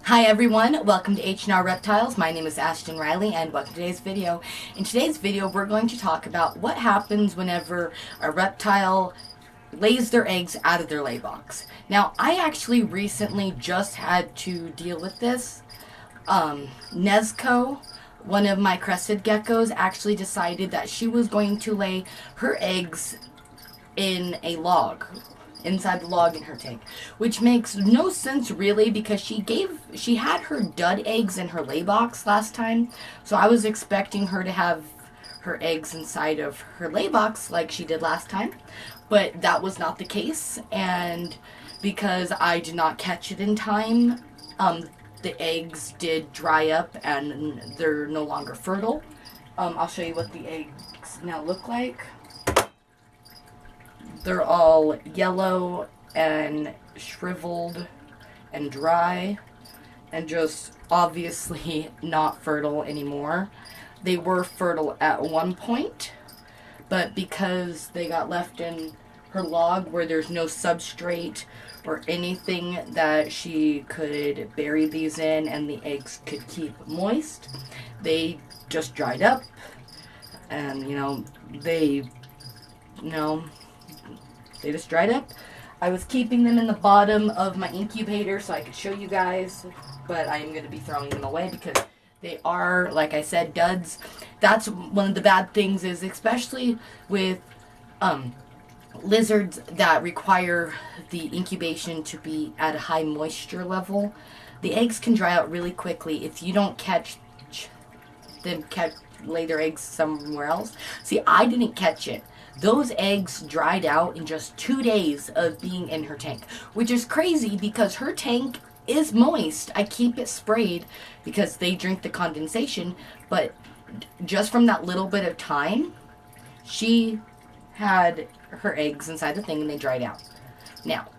Hi everyone, welcome to H&R Reptiles. My name is Ashton Riley and welcome to today's video. In today's video we're going to talk about what happens whenever a reptile lays their eggs out of their lay box. Now I actually recently just had to deal with this. Nezuko, one of my crested geckos, actually decided that she was going to lay her eggs in a log, inside the log in her tank, which makes no sense really because she had her dud eggs in her lay box last time, so I was expecting her to have her eggs inside of her lay box like she did last time, but that was not the case. And because I did not catch it in time, the eggs did dry up and they're no longer fertile. I'll show you what the eggs now look like. They're all yellow and shriveled and dry and just obviously not fertile anymore. They were fertile at one point, but because they got left in her log where there's no substrate or anything that she could bury these in and the eggs could keep moist, they just dried up. And they just dried up. I was keeping them in the bottom of my incubator so I could show you guys, but I am going to be throwing them away because they are, like I said, duds. That's one of the bad things, is especially with lizards that require the incubation to be at a high moisture level. The eggs can dry out really quickly if you don't lay their eggs somewhere else. See, I didn't catch it. Those eggs dried out in just 2 days of being in her tank, which is crazy because her tank is moist. I keep it sprayed because they drink the condensation, but just from that little bit of time, she had her eggs inside the thing and they dried out. Now,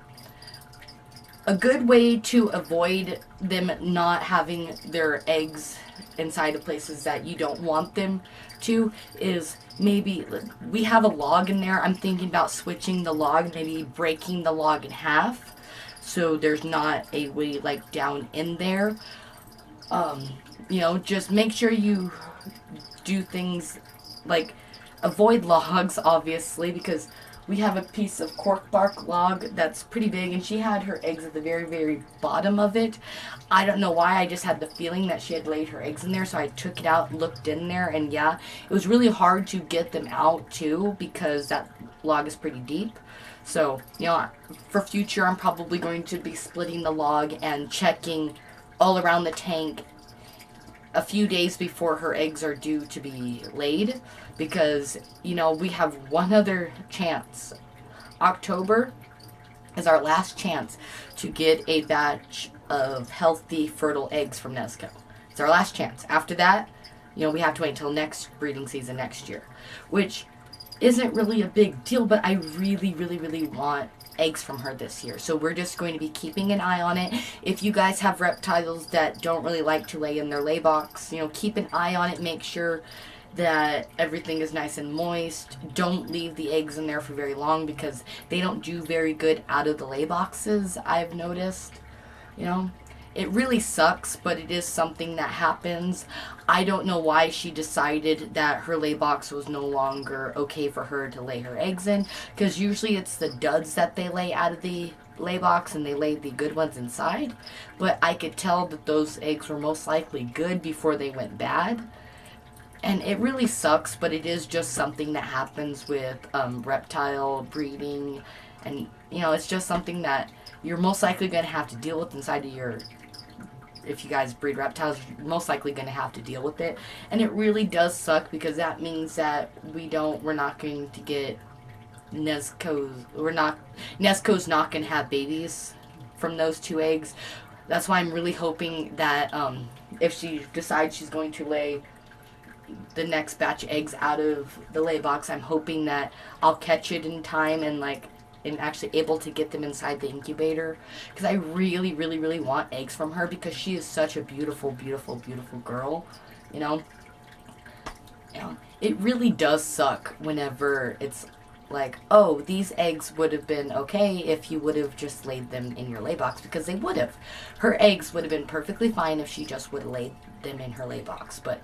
a good way to avoid them not having their eggs inside of places that you don't want them to is maybe, we have a log in there. I'm thinking about switching the log, maybe breaking the log in half so there's not a way like down in there. Just make sure you do things like avoid logs, obviously, because we have a piece of cork bark log that's pretty big, and she had her eggs at the very, very bottom of it. I don't know why, I just had the feeling that she had laid her eggs in there, so I took it out, looked in there, and yeah, it was really hard to get them out too because that log is pretty deep. So, for future, I'm probably going to be splitting the log and checking all around the tank a few days before her eggs are due to be laid, because we have one other chance. October is our last chance to get a batch of healthy fertile eggs from Nezuko. It's our last chance. After that, we have to wait until next breeding season next year, which isn't really a big deal, but I really, really, really want eggs from her this year. So we're just going to be keeping an eye on it. If you guys have reptiles that don't really like to lay in their lay box, keep an eye on it. Make sure that everything is nice and moist. Don't leave the eggs in there for very long because they don't do very good out of the lay boxes, I've noticed. It really sucks, but it is something that happens. I don't know why she decided that her lay box was no longer okay for her to lay her eggs in, because usually it's the duds that they lay out of the lay box and they lay the good ones inside. But I could tell that those eggs were most likely good before they went bad. And it really sucks, but it is just something that happens with reptile breeding. And, it's just something that you're most likely going to have to deal with inside of your... If you guys breed reptiles, you're most likely going to have to deal with it. And it really does suck because that means that we're not going to get Nezuko's not going to have babies from those 2 eggs. That's why I'm really hoping that if she decides she's going to lay the next batch of eggs out of the lay box, I'm hoping that I'll catch it in time and actually able to get them inside the incubator, because I really, really, really want eggs from her because she is such a beautiful, beautiful, beautiful girl. It really does suck whenever it's like, oh, these eggs would have been okay if you would have just laid them in your lay box, because they would have. Her eggs would have been perfectly fine if she just would have laid them in her lay box, but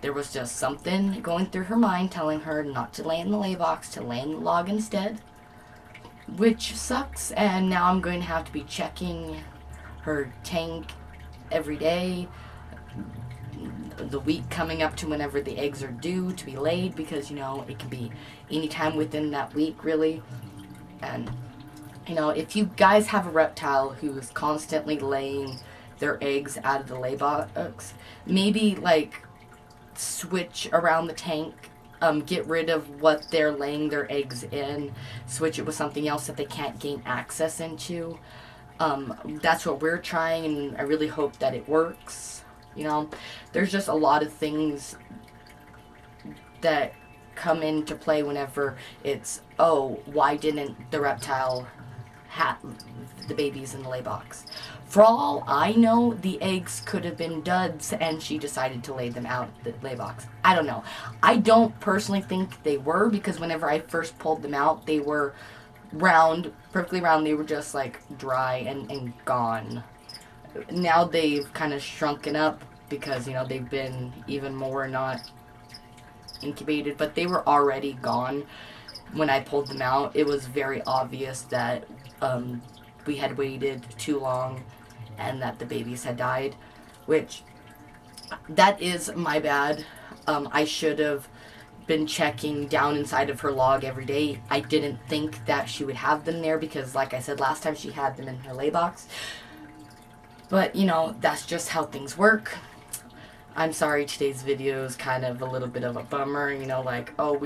there was just something going through her mind telling her not to lay in the lay box, to lay in the log instead, which sucks. And now I'm going to have to be checking her tank every day, the week coming up to whenever the eggs are due to be laid, because it can be anytime within that week, really. And if you guys have a reptile who's constantly laying their eggs out of the lay box, maybe like switch around the tank, get rid of what they're laying their eggs in, switch it with something else that they can't gain access into. That's what we're trying, and I really hope that it works. There's just a lot of things that come into play whenever it's, oh, why didn't the reptile have the babies in the lay box? For all I know, the eggs could have been duds and she decided to lay them out the lay box. I don't know. I don't personally think they were, because whenever I first pulled them out, they were round, perfectly round. They were just like dry and gone. Now they've kind of shrunken up because they've been even more not incubated, but they were already gone when I pulled them out. It was very obvious that we had waited too long and that the babies had died, which that is my bad. I should have been checking down inside of her log every day. I didn't think that she would have them there because, like I said, last time she had them in her lay box. But, that's just how things work. I'm sorry today's video is kind of a little bit of a bummer. Like, oh,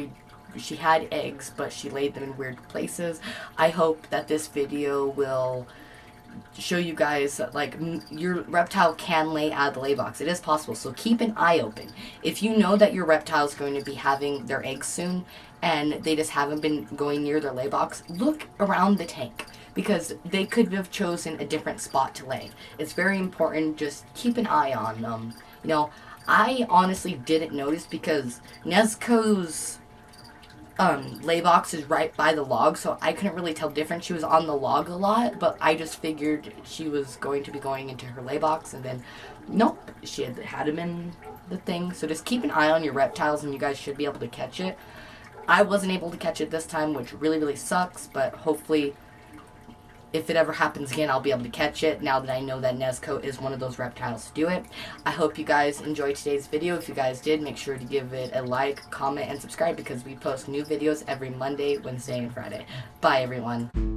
she had eggs, but she laid them in weird places. I hope that this video will show you guys that, like, your reptile can lay out of the lay box. It is possible, so keep an eye open. If you know that your reptile is going to be having their eggs soon and they just haven't been going near their lay box, look around the tank, because they could have chosen a different spot to lay. It's very important. Just keep an eye on them. I honestly didn't notice because Nezuko's lay box is right by the log, so I couldn't really tell difference. She was on the log a lot, but I just figured she was going to be going into her lay box, and then nope, she had him in the thing. So just keep an eye on your reptiles, and you guys should be able to catch it. I wasn't able to catch it this time, which really, really sucks, but hopefully if it ever happens again, I'll be able to catch it now that I know that Nezuko is one of those reptiles to do it. I hope you guys enjoyed today's video. If you guys did, make sure to give it a like, comment, and subscribe, because we post new videos every Monday, Wednesday, and Friday. Bye, everyone.